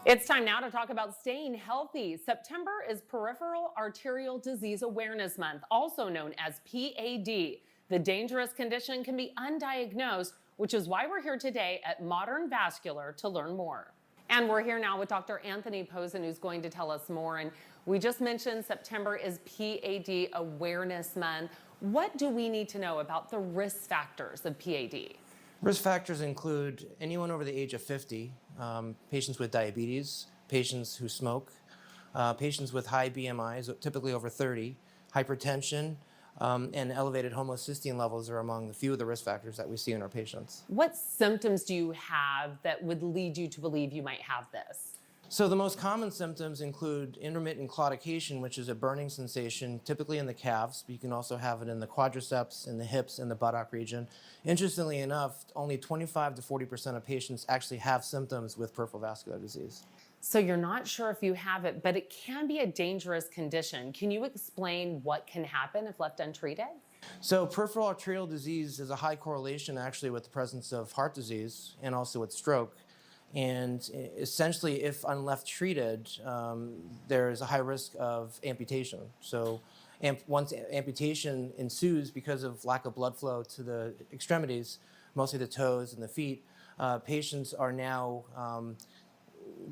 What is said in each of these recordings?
It's time now to talk about staying healthy. September is Peripheral Arterial Disease Awareness Month, also known as PAD. The dangerous condition can be undiagnosed, which is why we're here today at Modern Vascular to learn more. And we're here now with Dr. Anthony Pozun, who's going to tell us more. And we just mentioned September is PAD Awareness Month. What do we need to know about the risk factors of PAD? Risk factors include anyone over the age of 50, patients with diabetes, patients who smoke, patients with high BMIs, typically over 30, hypertension, and elevated homocysteine levels are among the few of the risk factors that we see in our patients. What symptoms do you have that would lead you to believe you might have this? So the most common symptoms include intermittent claudication, which is a burning sensation, typically in the calves, but you can also have it in the quadriceps, in the hips, and the buttock region. Interestingly enough, only 25 to 40% of patients actually have symptoms with peripheral vascular disease. So you're not sure if you have it, but it can be a dangerous condition. Can you explain what can happen if left untreated? So peripheral arterial disease is a high correlation actually with the presence of heart disease and also with stroke. And essentially, if unleft treated, there is a high risk of amputation. So once amputation ensues because of lack of blood flow to the extremities, mostly the toes and the feet, patients are now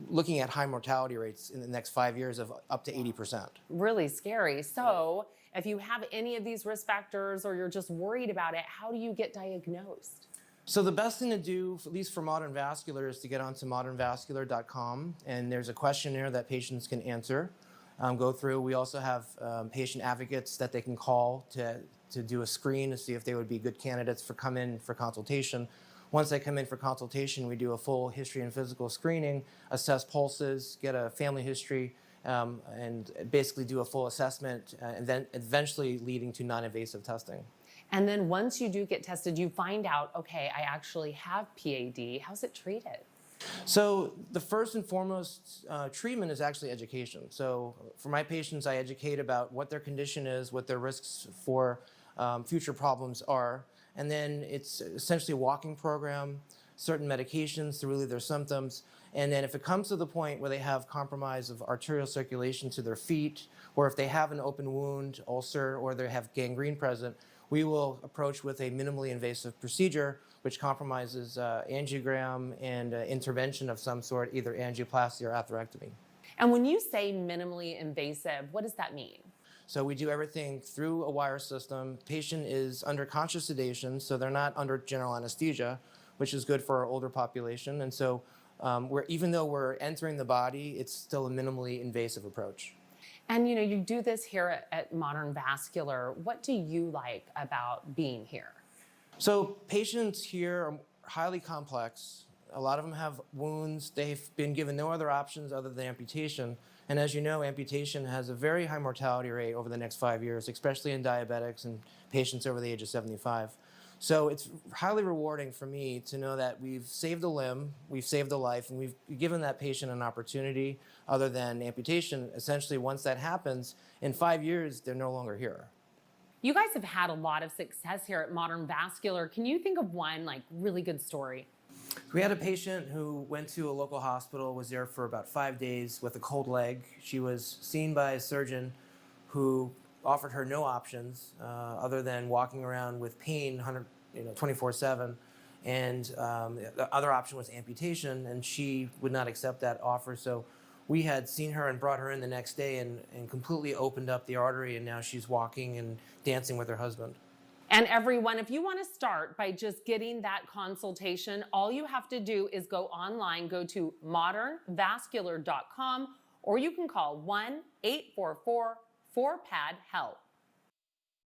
looking at high mortality rates in the next 5 years of up to 80%. Really scary. So if you have any of these risk factors or you're just worried about it, how do you get diagnosed? So the best thing to do, at least for Modern Vascular, is to get onto modernvascular.com, and there's a questionnaire that patients can answer, go through. We also have patient advocates that they can call to do a screen to see if they would be good candidates for come in for consultation. Once they come in for consultation, we do a full history and physical screening, assess pulses, get a family history, and basically do a full assessment, and then eventually leading to non-invasive testing. And then once you do get tested, you find out, okay, I actually have PAD. How's it treated? So the first and foremost treatment is actually education. So for my patients, I educate about what their condition is, what their risks for future problems are. And then it's essentially a walking program, certain medications to relieve their symptoms. And then if it comes to the point where they have compromise of arterial circulation to their feet, or if they have an open wound, ulcer, or they have gangrene present, we will approach with a minimally invasive procedure, which compromises angiogram and intervention of some sort, either angioplasty or atherectomy. And when you say minimally invasive, what does that mean? So we do everything through a wire system. Patient is under conscious sedation, so they're not under general anesthesia, which is good for our older population. And so even though we're entering the body, it's still a minimally invasive approach. And you do this here at Modern Vascular. What do you like about being here? So patients here are highly complex. A lot of them have wounds. They've been given no other options other than amputation. And as you know, amputation has a very high mortality rate over the next 5 years, especially in diabetics and patients over the age of 75. So it's highly rewarding for me to know that we've saved a limb, we've saved a life, and we've given that patient an opportunity other than amputation. Essentially, once that happens, in 5 years, they're no longer here. You guys have had a lot of success here at Modern Vascular. Can you think of one really good story? We had a patient who went to a local hospital, was there for about 5 days with a cold leg. She was seen by a surgeon who offered her no options other than walking around with pain 24/7. And the other option was amputation, and she would not accept that offer. So we had seen her and brought her in the next day and completely opened up the artery, and now she's walking and dancing with her husband. And everyone, if you want to start by just getting that consultation, all you have to do is go online, go to modernvascular.com, or you can call 1-844-4PAD-HELP.